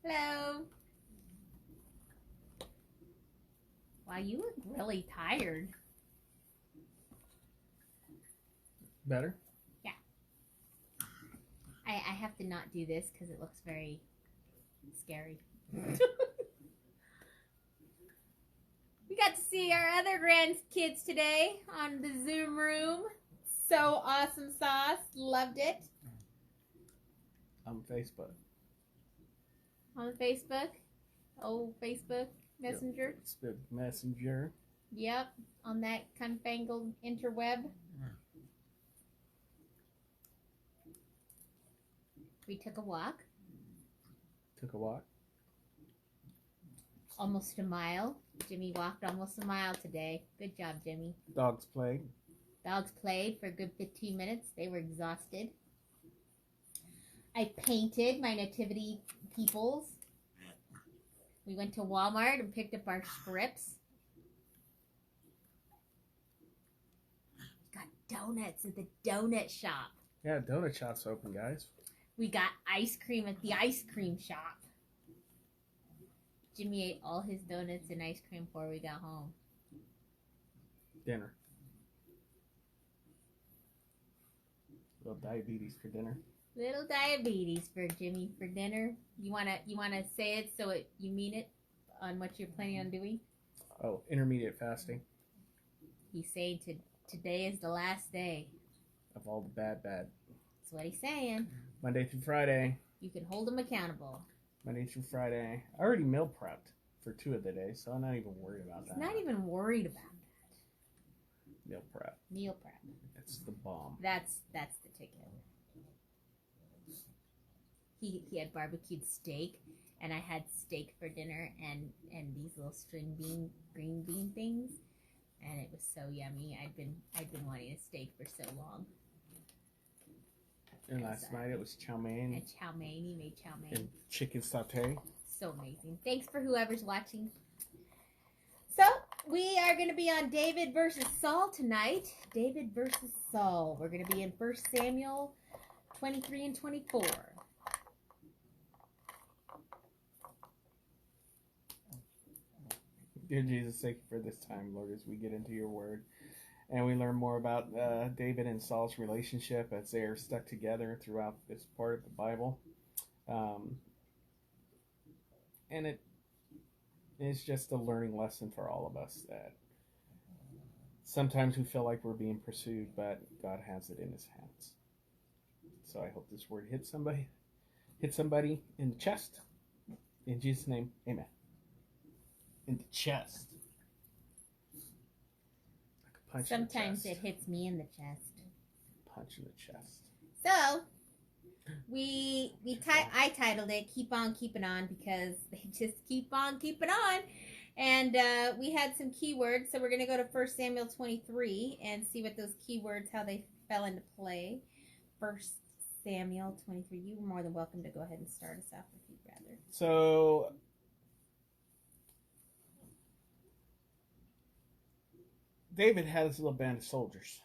Hello. Wow, you look really tired. Better? Yeah. I have to not do this because it looks very scary. We got to see our other grandkids today on the Zoom room. So awesome sauce. Loved it. On Facebook. On Facebook. Oh, Facebook Messenger. Facebook Messenger. Yep. On that confangled interweb. We took a walk. Took a walk. Almost a mile. Jimmy walked almost a mile today. Good job, Jimmy. Dogs played. Dogs played for a good 15 minutes. They were exhausted. I painted my nativity peoples. We went to Walmart and picked up our scripts. Got donuts at the donut shop. Yeah, donut shop's open, guys. We got ice cream at the ice cream shop. Jimmy ate all his donuts and ice cream before we got home. Dinner. Little diabetes for dinner. Little diabetes for Jimmy for dinner. You wanna say it so you mean it on what you're planning on doing? Oh, intermediate fasting. He's saying today is the last day. Of all the bad. That's what he's saying. Monday through Friday. You can hold him accountable. Monday through Friday. I already meal prepped for 2 of the days, so I'm not even worried about that. He's not even worried about that. Meal prep. Meal prep. It's the bomb. That's the ticket. He had barbecued steak, and I had steak for dinner, and these little green bean things, and it was so yummy. I'd been wanting a steak for so long. And last night it was chow mein. And chow mein. He made chow mein. And chicken satay. So amazing. Thanks for whoever's watching. So we are going to be on David versus Saul tonight. David versus Saul. We're going to be in 1 Samuel 23 and 24. Dear Jesus, thank you for this time, Lord, as we get into your word. And we learn more about David and Saul's relationship as they are stuck together throughout this part of the Bible. And it's just a learning lesson for all of us that sometimes we feel like we're being pursued, but God has it in his hands. So I hope this word hits somebody in the chest. In Jesus' name, amen. In the chest. Sometimes it hits me in the chest. Punch in the chest. So I titled it "Keep on Keeping On" because they just keep on keeping on, and we had some keywords. So we're gonna go to 1 Samuel 23 and see what those keywords, how they fell into play. 1 Samuel 23. You're more than welcome to go ahead and start us off if you'd rather. So David had his little band of soldiers.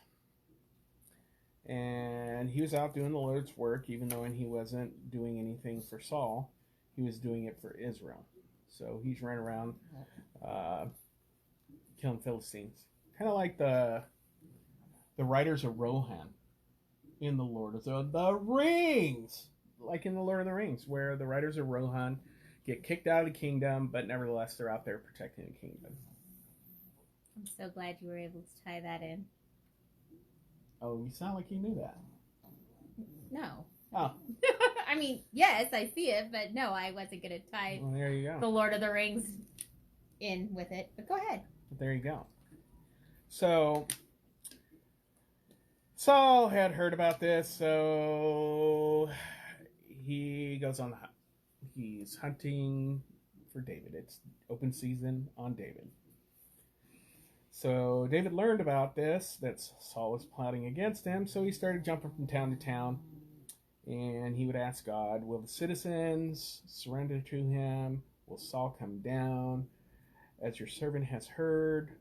And he was out doing the Lord's work, even though he wasn't doing anything for Saul. He was doing it for Israel. So he's running around killing Philistines. Kind of like the riders of Rohan in the Lord of the Rings. Like in the Lord of the Rings, where the riders of Rohan get kicked out of the kingdom, but nevertheless they're out there protecting the kingdom. I'm so glad you were able to tie that in. Oh, you sound like you knew that. No. Oh. I mean, yes, I see it, but no, I wasn't going to tie Well, there you go. the Lord of the Rings in with it. But go ahead. But there you go. So, Saul had heard about this, so he goes on the hunt. He's hunting for David. It's open season on David. So David learned about this, that Saul was plotting against him, so he started jumping from town to town, and he would ask God, will the citizens surrender to him? Will Saul come down? As your servant has heard,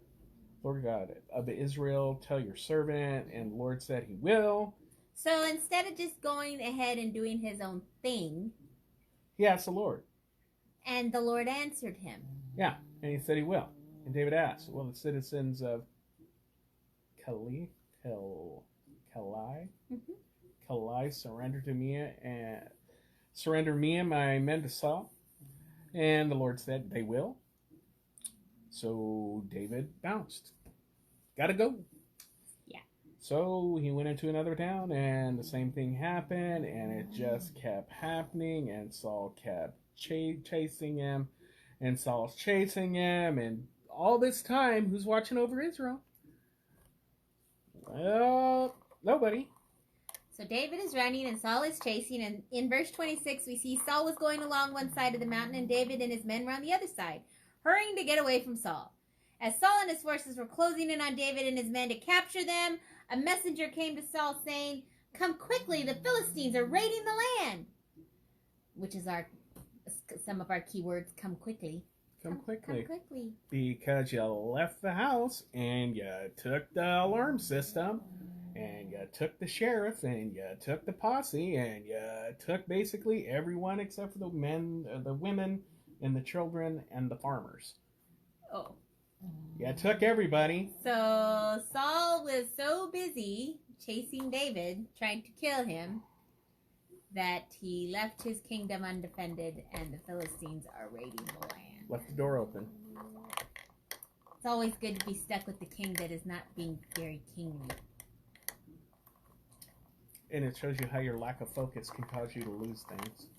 Lord God of Israel, tell your servant, and the Lord said he will. So instead of just going ahead and doing his own thing, he asked the Lord. And the Lord answered him. Yeah, and he said he will. And David asked, will the citizens of Keilah surrender me and my men to Saul? And the Lord said, they will. So David bounced. Gotta go. Yeah. So he went into another town, and the same thing happened, and it just kept happening, and Saul kept chasing him, and Saul's chasing him, and all this time, who's watching over Israel? Well, nobody. So David is running and Saul is chasing, and in verse 26 we see Saul was going along one side of the mountain and David and his men were on the other side, hurrying to get away from Saul. As Saul and his forces were closing in on David and his men to capture them, a messenger came to Saul saying, "Come quickly, the Philistines are raiding the land." Which is some of our keywords, come quickly. Come quickly. Come quickly. Because you left the house and you took the alarm system and you took the sheriff and you took the posse and you took basically everyone except for the men, the women, and the children and the farmers. Oh. You took everybody. So Saul was so busy chasing David, trying to kill him, that he left his kingdom undefended and the Philistines are raiding the land. Left the door open. It's always good to be stuck with the king that is not being very kingly. And it shows you how your lack of focus can cause you to lose things.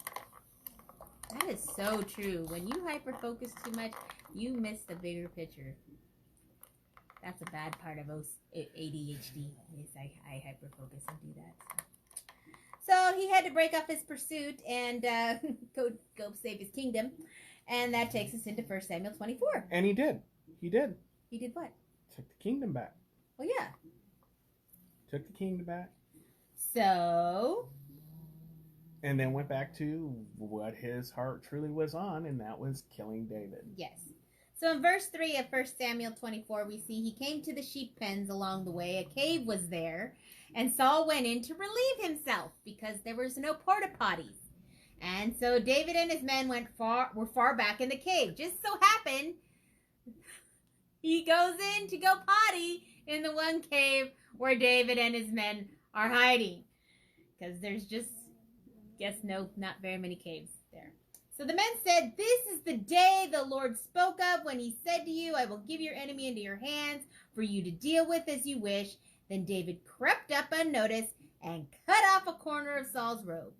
That is so true. When you hyper-focus too much, you miss the bigger picture. That's a bad part of ADHD. Yes, I hyper-focus and do that. So he had to break off his pursuit and go save his kingdom. And that takes us into 1 Samuel 24. And he did. He did. He did what? Took the kingdom back. Oh, yeah. Took the kingdom back. So? And then went back to what his heart truly was on, and that was killing David. Yes. So in verse 3 of 1 Samuel 24, we see he came to the sheep pens along the way. A cave was there, and Saul went in to relieve himself because there was no porta potties. And so David and his men were far back in the cave. Just so happened, he goes in to go potty in the one cave where David and his men are hiding. Because there's just, not very many caves there. So the men said, "This is the day the Lord spoke of when he said to you, I will give your enemy into your hands for you to deal with as you wish." Then David crept up unnoticed and cut off a corner of Saul's robe.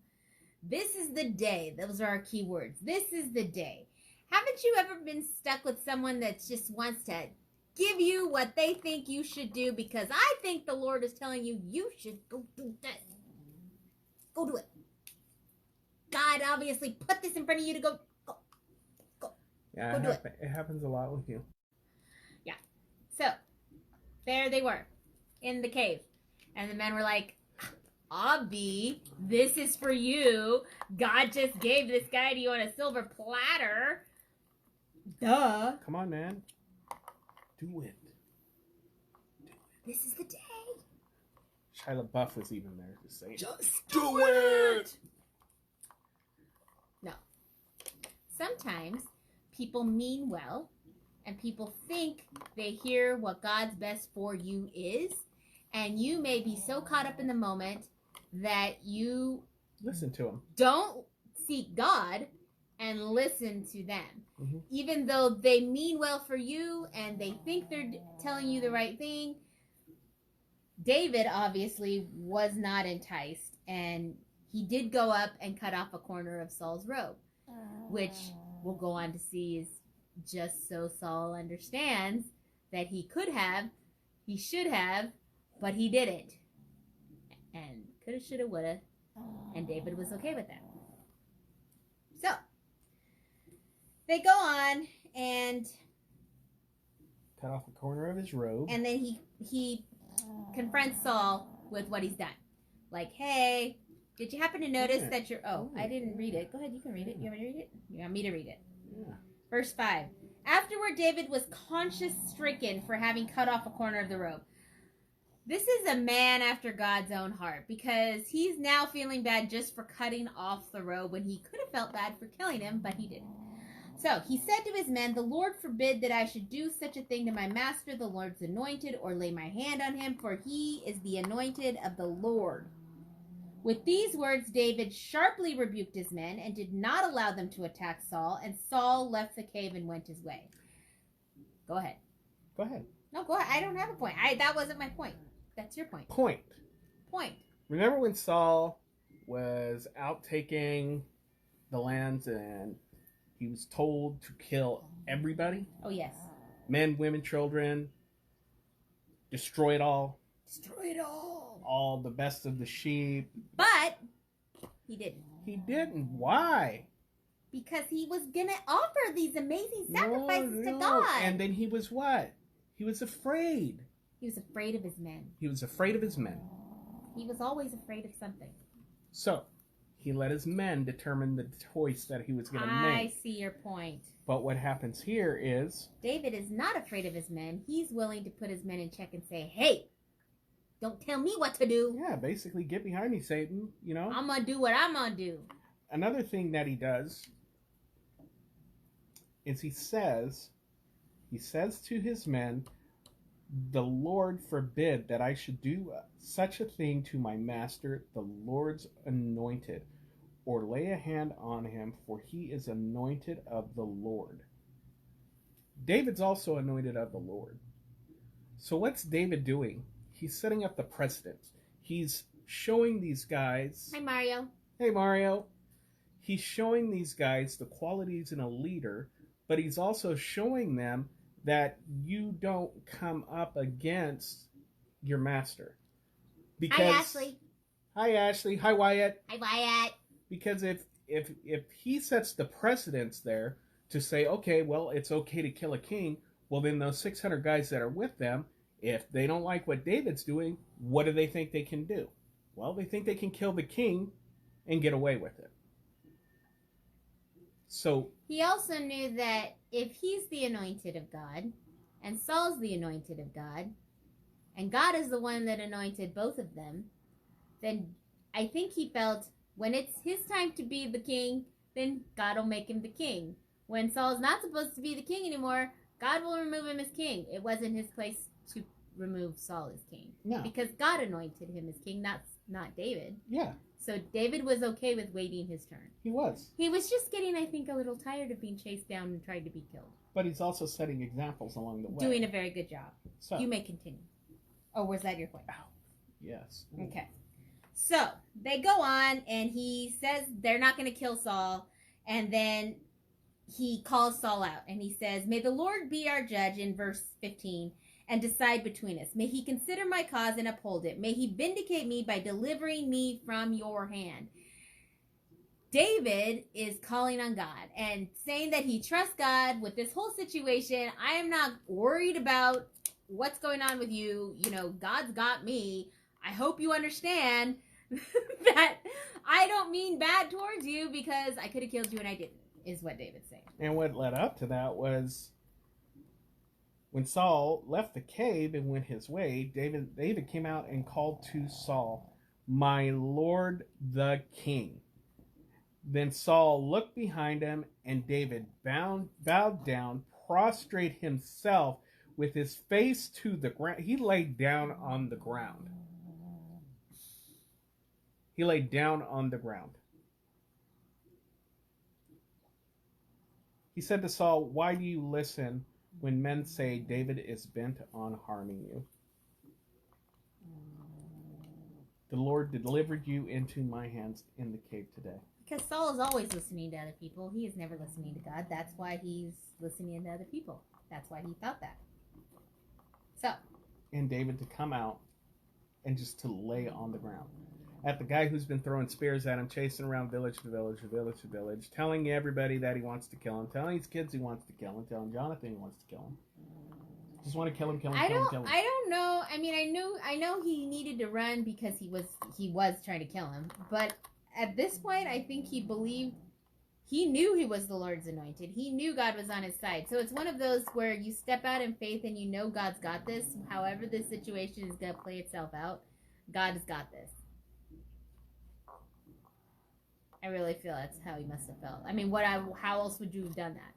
This is the day. Those are our key words. This is the day. Haven't you ever been stuck with someone that just wants to give you what they think you should do because I think the Lord is telling you, you should go do this. Go do it. God obviously put this in front of you to go. Yeah, go do it. It happens a lot with you. Yeah. So, there they were in the cave. And the men were like, "Abby, this is for you. God just gave this guy to you on a silver platter. Duh. Come on, man. Do it. This is the day." Shia LaBeouf was even there to say, "Just do it." No. Sometimes people mean well, and people think they hear what God's best for you is, and you may be so caught up in the moment that you listen to him. Don't seek God and listen to them. Mm-hmm. Even though they mean well for you and they think they're telling you the right thing. David obviously was not enticed, and he did go up and cut off a corner of Saul's robe, which we'll go on to see is just so Saul understands that he could have, he should have, but he didn't. And coulda, shoulda, woulda, and David was okay with that. So, they go on and cut off a corner of his robe. And then he confronts Saul with what he's done. Like, "Hey, did you happen to notice that you're..." Oh, I didn't read it. Go ahead, you can read it. You want me to read it? You want me to read it? Yeah. Verse 5. Afterward, David was conscience-stricken for having cut off a corner of the robe. This is a man after God's own heart, because he's now feeling bad just for cutting off the robe when he could have felt bad for killing him, but he didn't. So he said to his men, "The Lord forbid that I should do such a thing to my master, the Lord's anointed, or lay my hand on him, for he is the anointed of the Lord." With these words, David sharply rebuked his men and did not allow them to attack Saul, and Saul left the cave and went his way. Go ahead. Go ahead. No, go ahead. I don't have a point. That wasn't my point. That's your point. Point. Point. Remember when Saul was out taking the lands and he was told to kill everybody? Oh, yes. Men, women, children. Destroy it all. Destroy it all. All the best of the sheep. But he didn't. He didn't. Why? Because he was going to offer these amazing sacrifices to God. And then he was what? He was afraid. He was afraid of his men. He was afraid of his men. He was always afraid of something. So, he let his men determine the choice that he was going to make. I see your point. But what happens here is... David is not afraid of his men. He's willing to put his men in check and say, "Hey, don't tell me what to do." Yeah, basically, get behind me, Satan, you know? I'm going to do what I'm going to do. Another thing that he does is he says to his men, "The Lord forbid that I should do such a thing to my master, the Lord's anointed, or lay a hand on him, for he is anointed of the Lord." David's also anointed of the Lord. So what's David doing? He's setting up the precedent. He's showing these guys... Hi, Mario. Hey, Mario. He's showing these guys the qualities in a leader, but he's also showing them that you don't come up against your master. Because, hi, Ashley. Hi, Ashley. Hi, Wyatt. Hi, Wyatt. Because if he sets the precedence there to say, okay, well, it's okay to kill a king, well, then those 600 guys that are with them, if they don't like what David's doing, what do they think they can do? Well, they think they can kill the king and get away with it. So he also knew that if he's the anointed of God, and Saul's the anointed of God, and God is the one that anointed both of them, then I think he felt when it's his time to be the king, then God will make him the king. When Saul's not supposed to be the king anymore, God will remove him as king. It wasn't his place to remove Saul as king. No. Because God anointed him as king, not David. Yeah. So David was okay with waiting his turn. He was. He was just getting, I think, a little tired of being chased down and tried to be killed. But he's also setting examples along the way. Doing a very good job. So. You may continue. Oh, was that your point? Ow. Yes. Okay. So, they go on, and he says they're not going to kill Saul, and then he calls Saul out, and he says, "May the Lord be our judge," in verse 15, "and decide between us. May he consider my cause and uphold it. May he vindicate me by delivering me from your hand." David is calling on God and saying that he trusts God with this whole situation. I am not worried about what's going on with you. You know, God's got me. I hope you understand that I don't mean bad towards you because I could have killed you and I didn't, is what David's saying. And what led up to that was when Saul left the cave and went his way, David came out and called to Saul, "My Lord the King." Then Saul looked behind him, and David bowed down, prostrate himself with his face to the ground. He laid down on the ground. He laid down on the ground. He said to Saul, "Why do you listen when men say David is bent on harming you? The Lord delivered you into my hands in the cave today." Because Saul is always listening to other people. He is never listening to God. That's why he's listening to other people. That's why he thought that. So. And David to come out and just to lay on the ground at the guy who's been throwing spears at him, chasing around village to village to village to village, telling everybody that he wants to kill him, telling his kids he wants to kill him, telling Jonathan he wants to kill him. Just want to kill him, kill him, kill him. I don't know. I mean, I know he needed to run because he was trying to kill him. But at this point, I think he knew he was the Lord's anointed. He knew God was on his side. So it's one of those where you step out in faith and you know God's got this. However this situation is going to play itself out, God has got this. I really feel that's how he must have felt. I mean, how else would you have done that?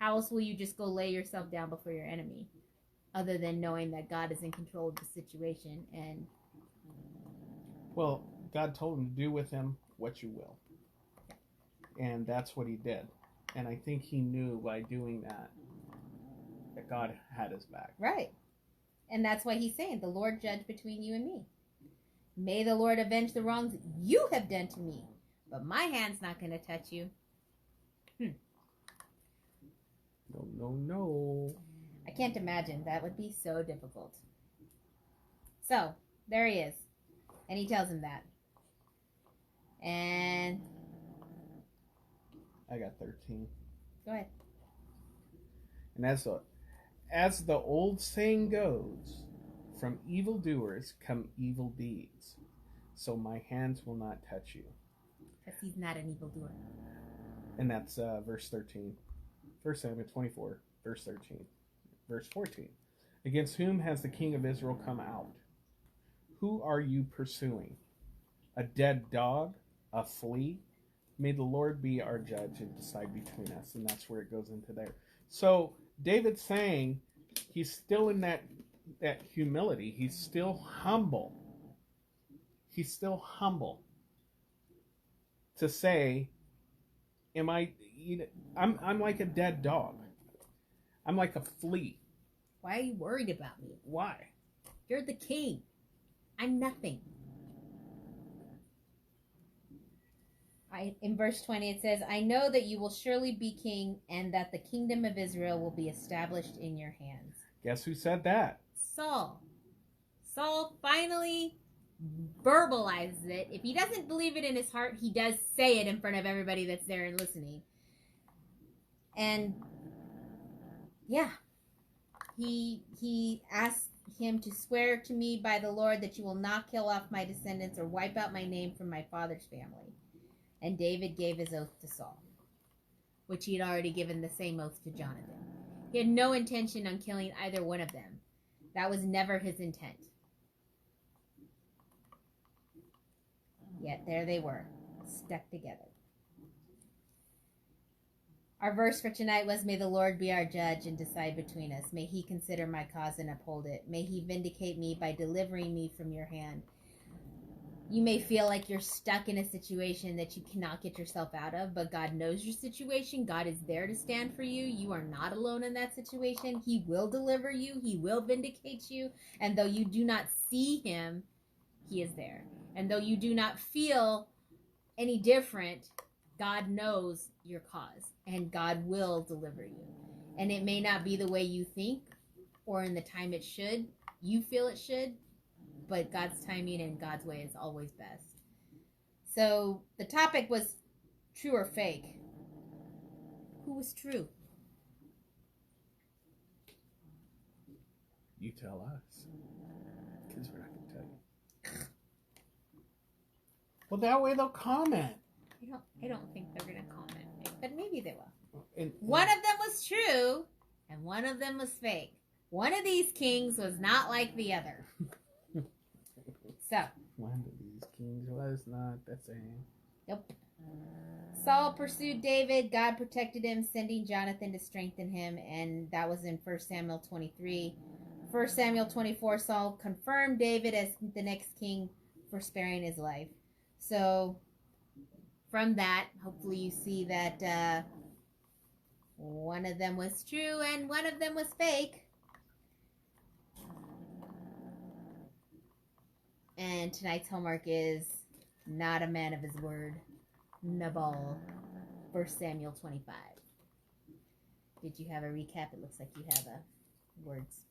How else will you just go lay yourself down before your enemy? Other than knowing that God is in control of the situation. And well, God told him to do with him what you will. And that's what he did. And I think he knew by doing that God had his back. Right. And that's why he's saying, the Lord judge between you and me. May the Lord avenge the wrongs you have done to me. But my hand's not going to touch you. No. I can't imagine. That would be so difficult. So, there he is. And he tells him that. And I got 13. go ahead. And as the old saying goes, from evildoers come evil deeds. So my hands will not touch you. Because he's not an evildoer. And that's verse 13. 1 Samuel 24, verse 13. Verse 14. Against whom has the king of Israel come out? Who are you pursuing? A dead dog? A flea? May the Lord be our judge and decide between us. And that's where it goes into there. So David's saying he's still in that humility. He's still humble. He's still humble to say, I'm like a dead dog. I'm like a flea. Why are you worried about me? Why? You're the king. I'm nothing. In verse 20 it says, I know that you will surely be king and that the kingdom of Israel will be established in your hands. Guess who said that? Saul. Saul finally verbalizes it. If he doesn't believe it in his heart, he does say it in front of everybody that's there and listening. And yeah, he asked him to swear to me by the Lord that you will not kill off my descendants or wipe out my name from my father's family. And David gave his oath to Saul, which he had already given the same oath to Jonathan. He had no intention on killing either one of them. That was never his intent. Yet there they were, stuck together. Our verse for tonight was, may the Lord be our judge and decide between us. May he consider my cause and uphold it. May he vindicate me by delivering me from your hand. You may feel like you're stuck in a situation that you cannot get yourself out of, but God knows your situation. God is there to stand for you. You are not alone in that situation. He will deliver you. He will vindicate you. And though you do not see him, he is there. And though you do not feel any different, God knows your cause. And God will deliver you. And it may not be the way you think or in the time it should. You feel it should. But God's timing and God's way is always best. So the topic was true or fake. Who was true? You tell us. Because we're not going to tell you. Well, that way they'll comment. I don't think they're going to comment. But maybe they will. And one of them was true and one of them was fake. One of these kings was not like the other. So, one of these kings was not the same. Nope. Saul pursued David. God protected him, sending Jonathan to strengthen him. And that was in 1 Samuel 23. 1 Samuel 24, Saul confirmed David as the next king for sparing his life. So, from that, hopefully you see that one of them was true and one of them was fake. And tonight's homework is not a man of his word. Nabal. 1 Samuel 25. Did you have a recap? It looks like you have words.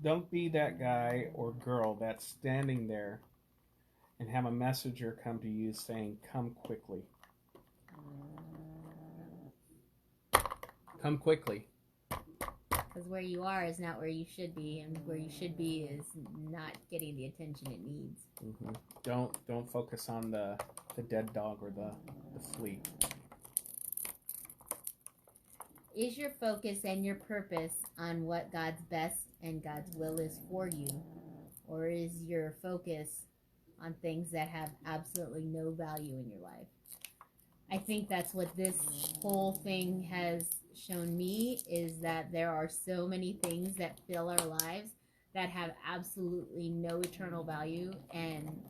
Don't be that guy or girl that's standing there and have a messenger come to you saying, come quickly. Come quickly. Because where you are is not where you should be, and where you should be is not getting the attention it needs. Mm-hmm. Don't focus on the dead dog or the flea. Is your focus and your purpose on what God's best and God's will is for you? Or is your focus on things that have absolutely no value in your life? I think that's what this whole thing shown me is that there are so many things that fill our lives that have absolutely no eternal value, and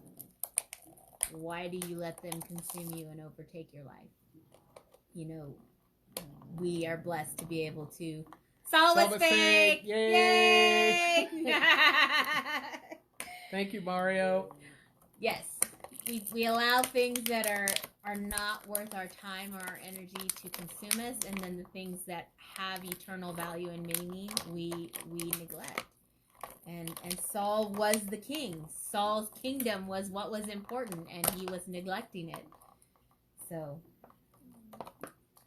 why do you let them consume you and overtake your life? You know, we are blessed to be able to. Saul was fake! Yay! Yay! Thank you, Mario. Yes, we allow things that are not worth our time or our energy to consume us, and then the things that have eternal value and meaning we neglect. And Saul was the king. Saul's kingdom was what was important, and he was neglecting it. So.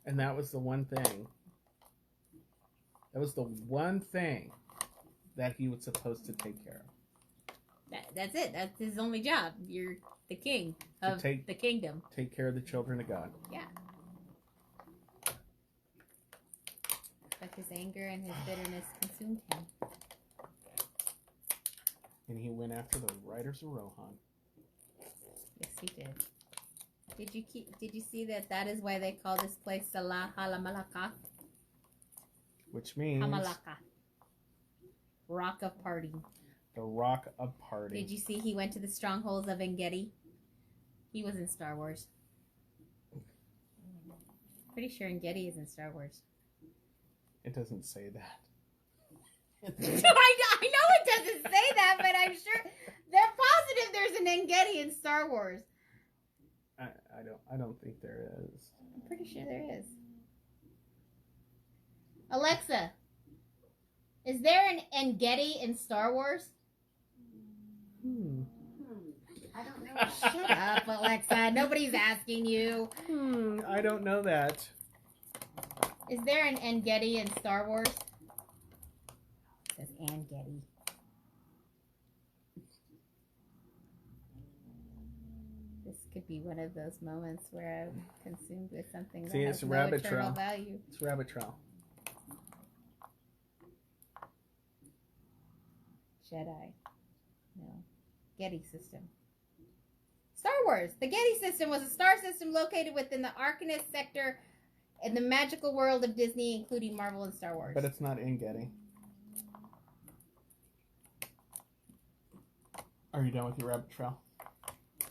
And that was the one thing. That was the one thing that he was supposed to take care of. That's it. That's his only job. You're the king of the kingdom. Take care of the children of God. Yeah. But his anger and his bitterness consumed him. And he went after the riders of Rohan. Yes, he did. Did you see that is why they call this place Salah Halamalaka? Which means Hamalaka. Rock of Parting. The Rock of Parting. Did you see he went to the strongholds of Engedi? He was in Star Wars. Pretty sure Engedi is in Star Wars. It doesn't say that. I know it doesn't say that, but I'm sure they're positive there's an Engedi in Star Wars. I don't think there is. I'm pretty sure there is. Alexa, is there an Engedi in Star Wars? I don't know. Shut up, Alexa. Nobody's asking you. I don't know that. Is there an Engedi in Star Wars? It says Engedi. This could be one of those moments where I'm consumed with something that has no eternal value. It's rabbit trail. Jedi. No. Getty system. Star Wars. The Getty system was a star system located within the Arcanist sector in the magical world of Disney, including Marvel and Star Wars. But it's not in Getty. Are you done with your rabbit trail? I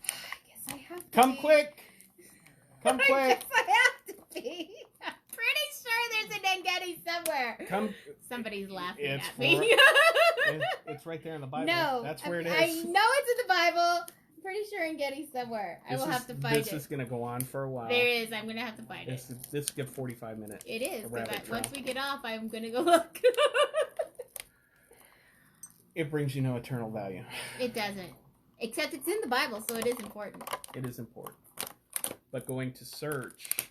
guess I have to Come be. quick! Come quick! I guess I have to be. I'm pretty sure there's an Engedi somewhere. Somebody's laughing at me. It's right there in the Bible. No. That's where it is. I know it's in the Bible. I'm pretty sure Engedi somewhere. I will have to find it. This is going to go on for a while. There is. I'm going to have to find it. This could 45 minutes. It is. Rabbit Once trail. we get off, I'm going to go look. It brings you no eternal value. It doesn't. Except it's in the Bible, so it is important. It is important. But going to search.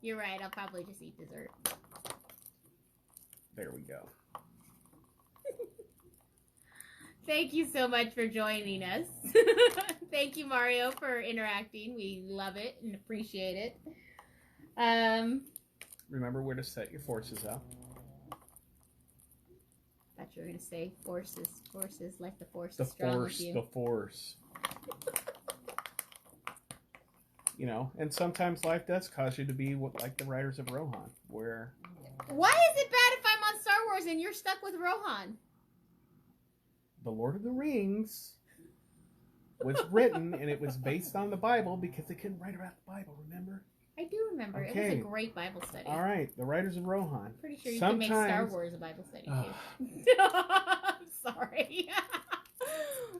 You're right. I'll probably just eat dessert. There we go. Thank you so much for joining us. Thank you, Mario, for interacting. We love it and appreciate it. Remember where to set your forces up. I thought you were going to say forces. Forces, like the force The is strong force. with you. The force. You know, and sometimes life does cause you to be like the Riders of Rohan, where... Why is it bad if I'm on Star Wars and you're stuck with Rohan? The Lord of the Rings was written, and it was based on the Bible because they couldn't write about the Bible, remember? I do remember. Okay. It was a great Bible study. All right, the Riders of Rohan. Pretty sure you can make Star Wars a Bible study, too. I'm sorry.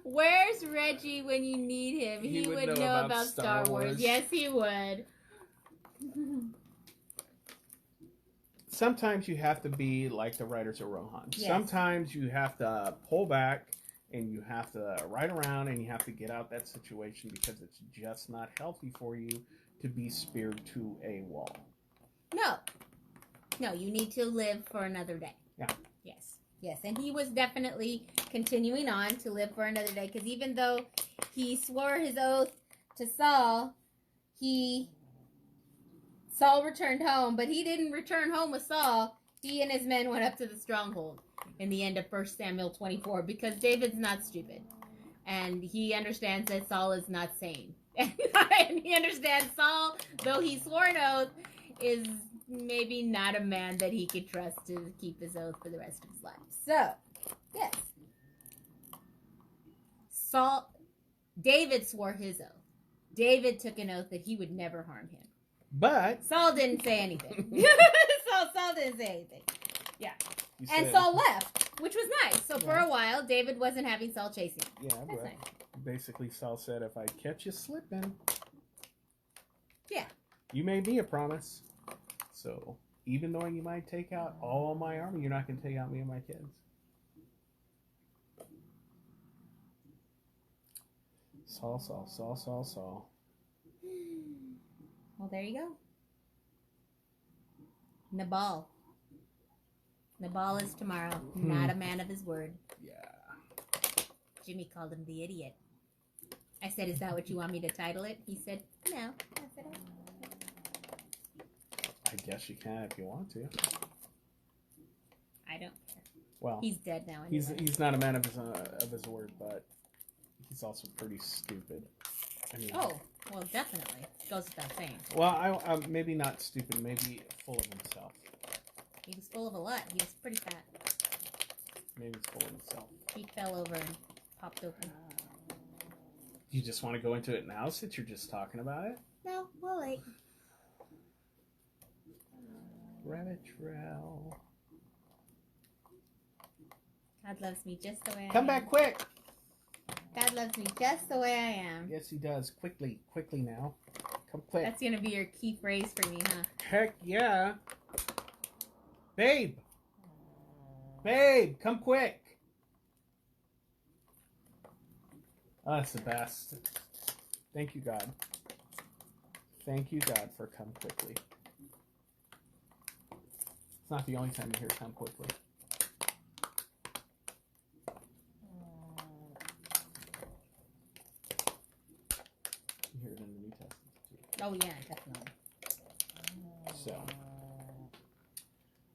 Where's Reggie when you need him? He would know about Star Wars. Yes, he would. Sometimes you have to be like the Riders of Rohan. Yes. Sometimes you have to pull back and you have to ride around and you have to get out that situation because it's just not healthy for you to be speared to a wall. No. No, you need to live for another day. Yeah. Yes. Yes, and he was definitely continuing on to live for another day because even though he swore his oath to Saul, Saul returned home, but he didn't return home with Saul. He and his men went up to the stronghold in the end of 1 Samuel 24 because David's not stupid. And he understands that Saul is not sane. And he understands Saul, though he swore an oath, is maybe not a man that he could trust to keep his oath for the rest of his life. So, yes. David swore his oath. David took an oath that he would never harm him. But Saul didn't say anything. Saul didn't say anything. Yeah. And said, Saul left, which was nice. So for a while, David wasn't having Saul chase him. Yeah, That's but nice. basically Saul said, if I catch you slipping, yeah, you made me a promise. So even though you might take out all my army, you're not going to take out me and my kids. Saul. Well, there you go. Nabal. Nabal is tomorrow. Not a man of his word. Yeah. Jimmy called him the idiot. I said, is that what you want me to title it? He said, no. I said, I guess you can if you want to. I don't care. Well, he's dead now anyway. He's not a man of his word, but he's also pretty stupid. I mean, oh, well, definitely. Goes without saying. Well, I maybe not stupid, maybe full of himself. He was full of a lot. He was pretty fat. Maybe he's full of himself. He fell over and popped open. You just want to go into it now since you're just talking about it? No, we'll wait. Rabbit trail. God loves me just the way I am. Come back quick! God loves me just the way I am. Yes, he does. Quickly now. Come quick. That's going to be your key phrase for me, huh? Heck yeah. Babe, come quick. Oh, that's the best. Thank you, God. Thank you, God, for come quickly. It's not the only time you hear come quickly. You hear it in the New Testament, too. Oh, yeah, definitely. So,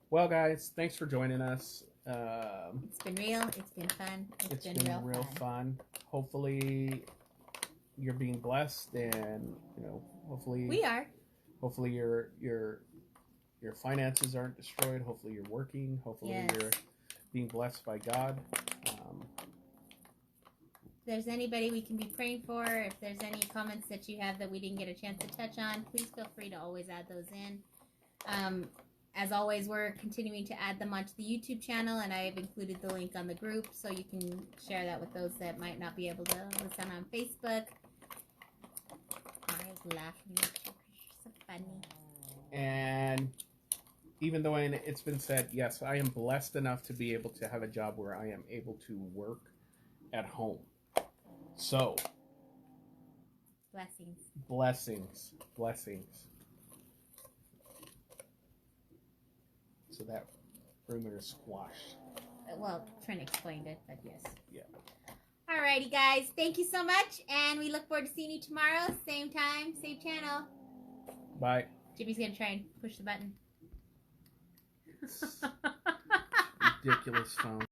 well, guys, thanks for joining us. It's been real. It's been fun. It's been real fun. Hopefully, you're being blessed, and hopefully we are. Hopefully, your finances aren't destroyed. Hopefully, you're working. Hopefully, you're being blessed by God. If there's anybody we can be praying for, if there's any comments that you have that we didn't get a chance to touch on, please feel free to always add those in. As always, we're continuing to add them onto the YouTube channel, and I have included the link on the group, so you can share that with those that might not be able to listen on Facebook. I was laughing at you. You're so funny. And even though it's been said, yes, I am blessed enough to be able to have a job where I am able to work at home. So, blessings. So that rumor is squashed. Well, Trent explained it, but yes. Yeah. Alrighty, guys. Thank you so much, and we look forward to seeing you tomorrow. Same time, same channel. Bye. Jimmy's going to try and push the button. Ridiculous phone.